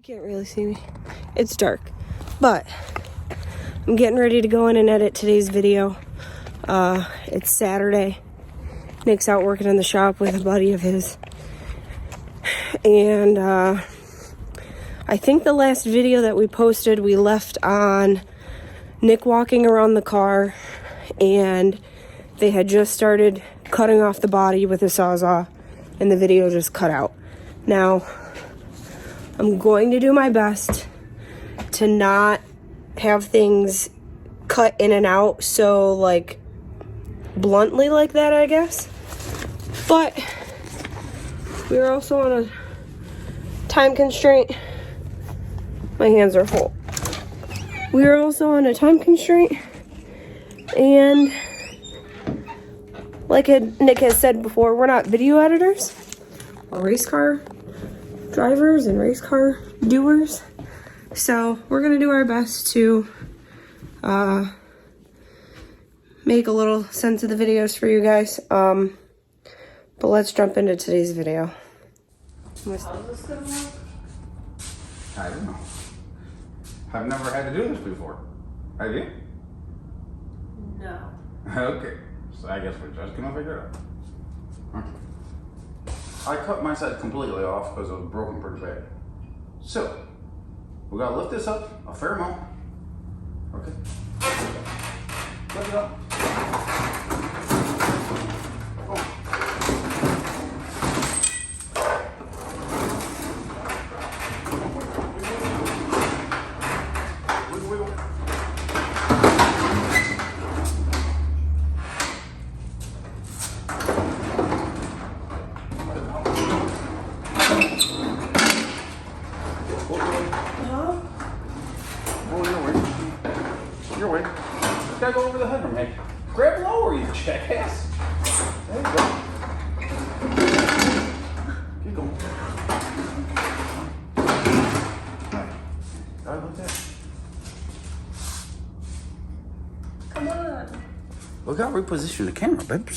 You can't really see me. It's dark, but I'm getting ready to go in and edit today's video. It's Saturday. Nick's out working in the shop with a buddy of his. And I think the last video that we posted, we left on Nick walking around the car, and they had just started cutting off the body with a Sawzall, and the video just cut out. Now, I'm going to do my best to not have things cut in and out so, like, bluntly like that, I guess. But we're also on a time constraint. My hands are full. We're also on a time constraint, and like Nick has said before, we're not video editors. We're race car drivers and race car doers. So we're gonna do our best to make a little sense of the videos for you guys. But let's jump into today's video. How's this gonna work? I don't know. I've never had to do this before. Have you? No. Okay. So I guess we're just gonna figure it out. Okay. I cut my side completely off because it was broken pretty bad. So, we gotta lift this up a fair amount. Okay. Lift it up. Your way. Gotta go over the headroom, hey. Grab lower, you jackass. There you go. Keep going. Alright. Gotta look that. Come on. We gotta reposition the camera, babe.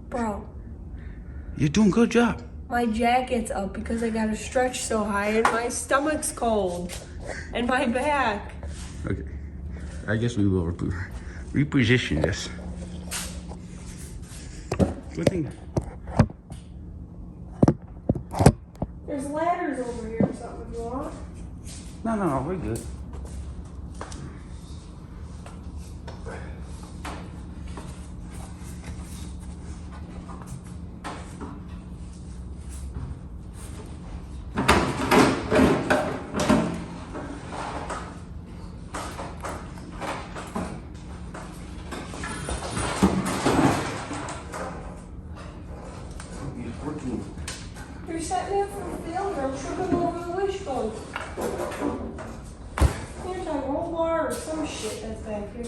Bro. You're doing a good job. My jacket's up because I gotta stretch so high, and my stomach's cold, and my back. Okay. I guess we will reposition this. Good thing. There's ladders over here or something if you want. No, we're good. You're setting me up for failure. I'm tripping over the wishbone. Anti-roll bar or some shit that's back here.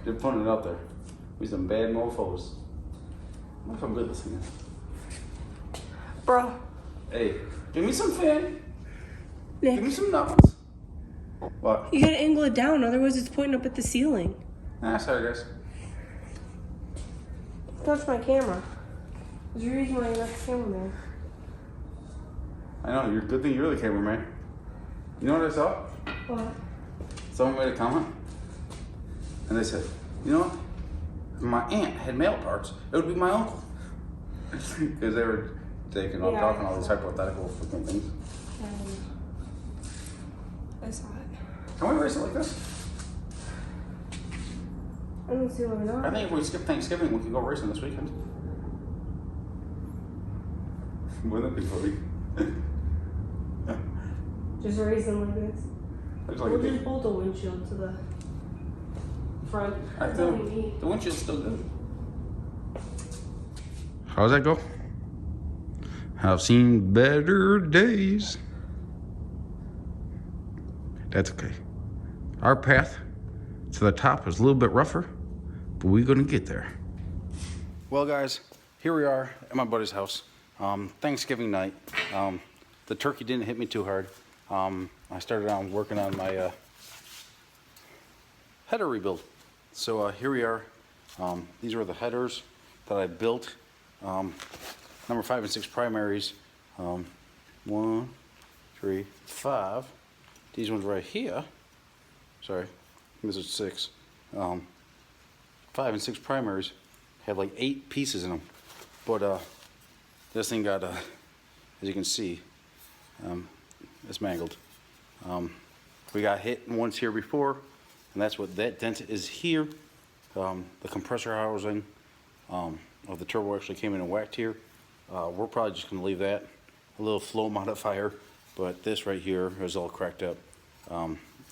They're putting it out there. We some bad mofos. Look how good this thing is. Bro. Hey, give me some fan. Nick. Give me some knuckles. What? You gotta angle it down, otherwise it's pointing up at the ceiling. Nah, sorry guys. Touch my camera. There's a reason why you're not the cameraman. I know, you're good thing you're the cameraman. You know what I saw? What? Someone made a comment. And they said, you know what? If my aunt had male parts, it would be my uncle. Because they were talking all these hypothetical freaking things. I saw it. Can we race it like this? I don't see why not. I think if we skip Thanksgiving, we can go racing this weekend. Wouldn't that be funny? Just raising like this. Looks like We'll a big- just bolt the windshield to the front. I That's feel all we need. the windshield's still good. How's that go? I've seen better days. That's okay. Our path to the top is a little bit rougher, but we're gonna get there. Well, guys, here we are at my buddy's house. Thanksgiving night. The turkey didn't hit me too hard. I started on working on my header rebuild. So here we are. These were the headers that I built. Number 5 and 6 primaries. 1, 3, 5. These ones right here. Sorry, this is 6. 5 and 6 primaries had like 8 pieces in them, but this thing got, as you can see, it's mangled. We got hit once here before, and that's what that dent is here. The compressor housing of the turbo actually came in and whacked here. We're probably just going to leave that. A little flow modifier, but this right here is all cracked up.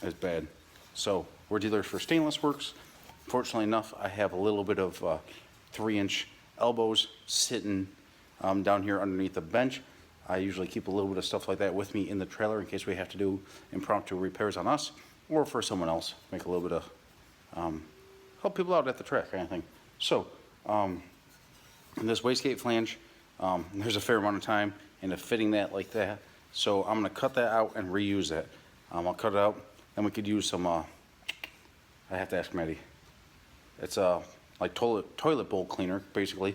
It's bad. So we're dealers for stainless works. Fortunately enough, I have a little bit of 3-inch elbows sitting down here underneath the bench. I usually keep a little bit of stuff like that with me in the trailer in case we have to do impromptu repairs on us or for someone else. Make a little bit of help people out at the track kind of thing. So this wastegate flange, there's a fair amount of time into fitting that like that. So I'm going to cut that out and reuse that. I'll cut it out, then we could use some, I have to ask Maddy. It's like toilet bowl cleaner, basically.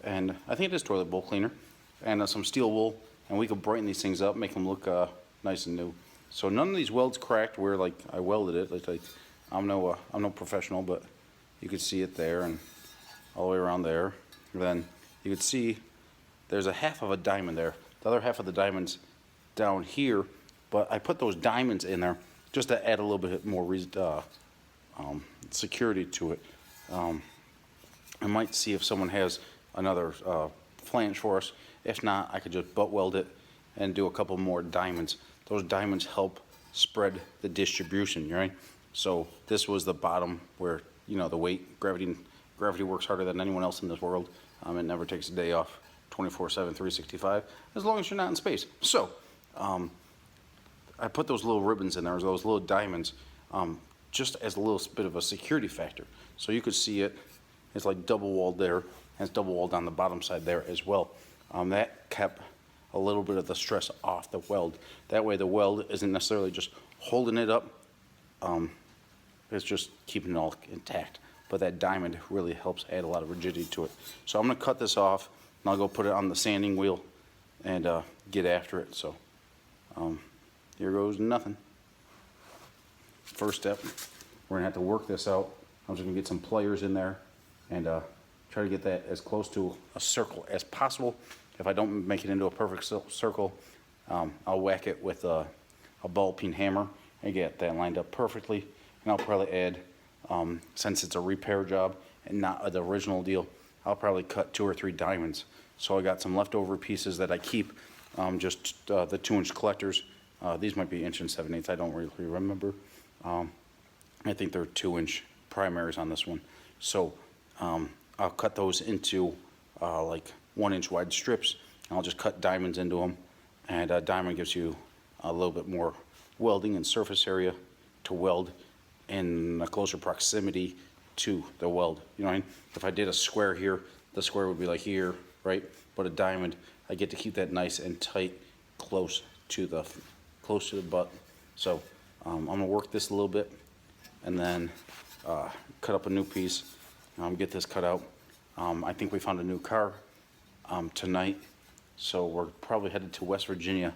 And I think it is toilet bowl cleaner. And some steel wool, and we could brighten these things up, make them look nice and new. So none of these welds cracked where like I welded it. Like I'm no professional, but you could see it there and all the way around there. And then you could see there's a half of a diamond there. The other half of the diamond's down here, but I put those diamonds in there just to add a little bit more security to it. I might see if someone has another flange for us. If not, I could just butt weld it and do a couple more diamonds. Those diamonds help spread the distribution, right? So this was the bottom where, you know, the weight, gravity works harder than anyone else in this world. It never takes a day off, 24/7, 365, as long as you're not in space. So I put those little ribbons in there, those little diamonds, just as a little bit of a security factor. So you could see it, it's like double walled there, and it's double walled on the bottom side there as well. That kept a little bit of the stress off the weld. That way the weld isn't necessarily just holding it up, it's just keeping it all intact. But that diamond really helps add a lot of rigidity to it. So I'm gonna cut this off, and I'll go put it on the sanding wheel and get after it. So here goes nothing. First step, we're gonna have to work this out. I'm just gonna get some pliers in there and try to get that as close to a circle as possible. If I don't make it into a perfect circle, I'll whack it with a ball peen hammer and get that lined up perfectly. And I'll probably add, since it's a repair job and not the original deal, I'll probably cut 2 or 3 diamonds. So I got some leftover pieces that I keep, just the 2-inch collectors. These might be 1 7/8. I don't really remember. I think they're 2-inch primaries on this one. So I'll cut those into like 1-inch wide strips, and I'll just cut diamonds into them. And a diamond gives you a little bit more welding and surface area to weld in a closer proximity to the weld. You know what I mean? If I did a square here, the square would be like here, right? But a diamond, I get to keep that nice and tight, close to the butt. So I'm gonna work this a little bit, and then cut up a new piece. Get this cut out. I think we found a new car tonight, so we're probably headed to West Virginia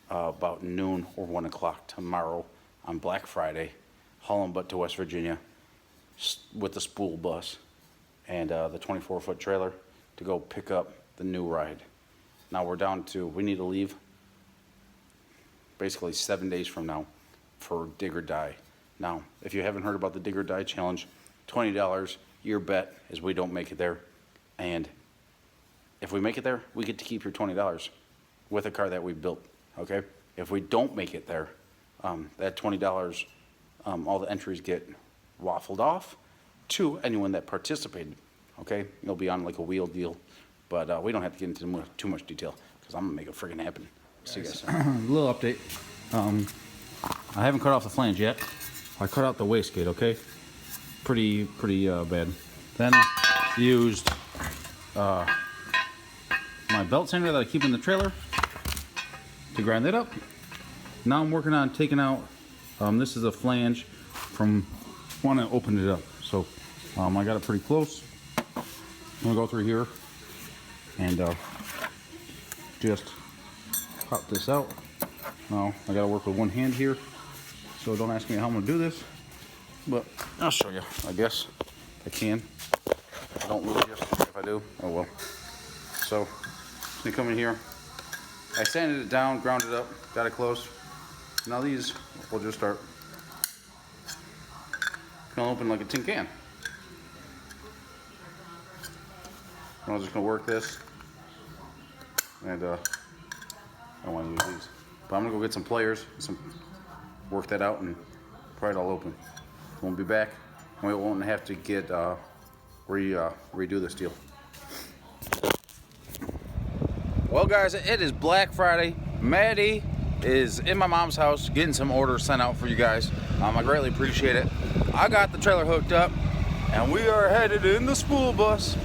about noon or 1 o'clock tomorrow on Black Friday, hauling butt to West Virginia with the spool bus and the 24-foot trailer to go pick up the new ride. Now we're down to, we need to leave basically 7 days from now for dig or die. Now, if you haven't heard about the dig or die challenge, $20, your bet is we don't make it there. And if we make it there, we get to keep your $20 with a car that we built, okay? if we don't make it there, that $20, all the entries get waffled off to anyone that participated. Okay, it'll be on like a wheel deal, but we don't have to get into too much detail because I'm gonna make it friggin' happen. See you guys. A little update. I haven't cut off the flange yet. I cut out the wastegate. Okay, pretty bad. Then used my belt sander that I keep in the trailer to grind it up. Now I'm working on taking out, this is a flange from when I opened it up. So I got it pretty close. I'm gonna go through here and just pop this out. Now I gotta work with one hand here, so don't ask me how I'm gonna do this, but I'll show you, I guess. I can. I don't lose it. If I do, oh well. So you come in here. I sanded it down, ground it up, got it close. Now these will just start gonna open like a tin can. I'm just gonna work this, and I don't want to use these, but I'm gonna go get some pliers, work that out, and pry it all open. Won't be back. We won't have to get redo this deal. Well, guys, it is Black Friday. Maddie is in my mom's house getting some orders sent out for you guys. I greatly appreciate it. I got the trailer hooked up, and we are headed in the school bus.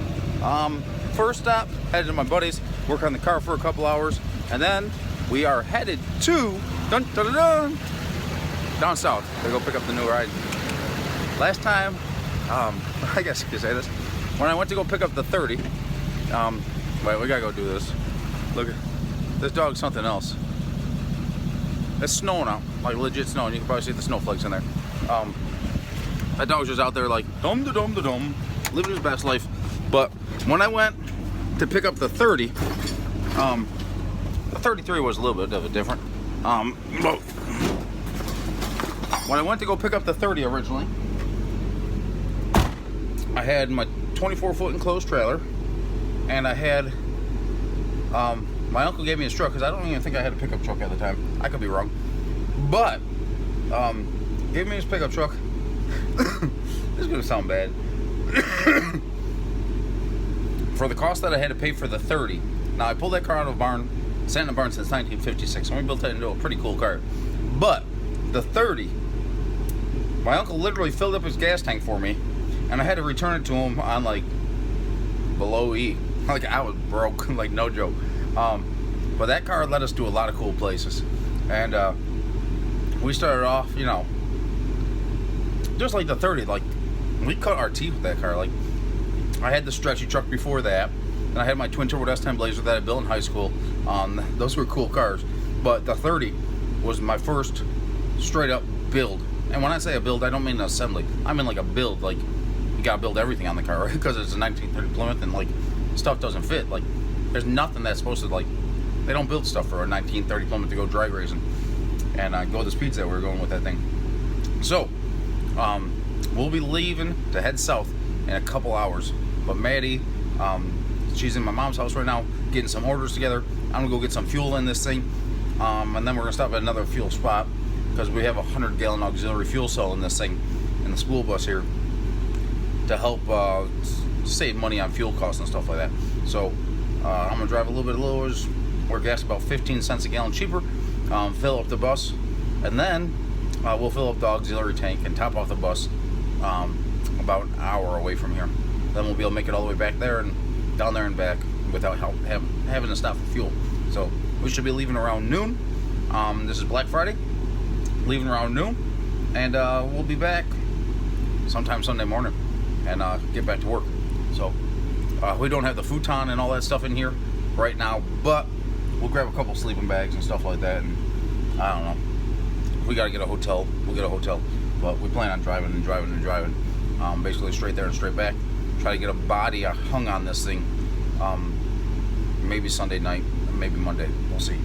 First stop, headed to my buddy's, work on the car for a couple hours, and then we are headed to down south to go pick up the new ride. Last time, I guess you could say this, when I went to go pick up the 30, wait, we gotta go do this. Look, this dog's something else. It's snowing out, like legit snowing. You can probably see the snowflakes in there. That dog's just out there like dum-da-dum-da-dum, living his best life. But when I went to pick up the 30, the 33 was a little bit of a different. When I went to go pick up the 30 originally, I had my 24-foot enclosed trailer, and I had, my uncle gave me his truck, because I don't even think I had a pickup truck at the time. I could be wrong. But, gave me his pickup truck. This is going to sound bad. For the cost that I had to pay for the 30. Now, I pulled that car out of a barn, sat in a barn since 1956, and we built that into a pretty cool car. But, the 30, my uncle literally filled up his gas tank for me, and I had to return it to him on, like, below E. Like, I was broke, like, no joke. But that car led us to a lot of cool places. And, we started off, you know, just like the 30, like, we cut our teeth with that car. Like, I had the stretchy truck before that, and I had my twin turbo S10 Blazer that I built in high school. Those were cool cars. But the 30 was my first straight up build. And when I say a build, I don't mean an assembly. I mean like a build. Like, you gotta build everything on the car, right? Because it's a 1930 Plymouth, and like, stuff doesn't fit. Like, there's nothing that's supposed to, like, they don't build stuff for a 1930 Plymouth to go drag racing and go the speeds that we were going with that thing. So, we'll be leaving to head south in a couple hours. But Maddie, she's in my mom's house right now, getting some orders together. I'm gonna go get some fuel in this thing, and then we're gonna stop at another fuel spot because we have a 100-gallon auxiliary fuel cell in this thing, in the school bus here, to help save money on fuel costs and stuff like that. So I'm gonna drive a little bit of lowers, where gas about 15 cents a gallon cheaper, fill up the bus, and then we'll fill up the auxiliary tank and top off the bus about an hour away from here. Then we'll be able to make it all the way back there and down there and back without having to stop for fuel. So we should be leaving around noon. This is Black Friday, leaving around noon, and we'll be back sometime Sunday morning and get back to work. So we don't have the futon and all that stuff in here right now, but we'll grab a couple sleeping bags and stuff like that, and I don't know. We gotta get a hotel. We'll get a hotel, but we plan on driving and driving and driving, basically straight there and straight back. Try to get a body hung on this thing, maybe Sunday night, maybe Monday. We'll see.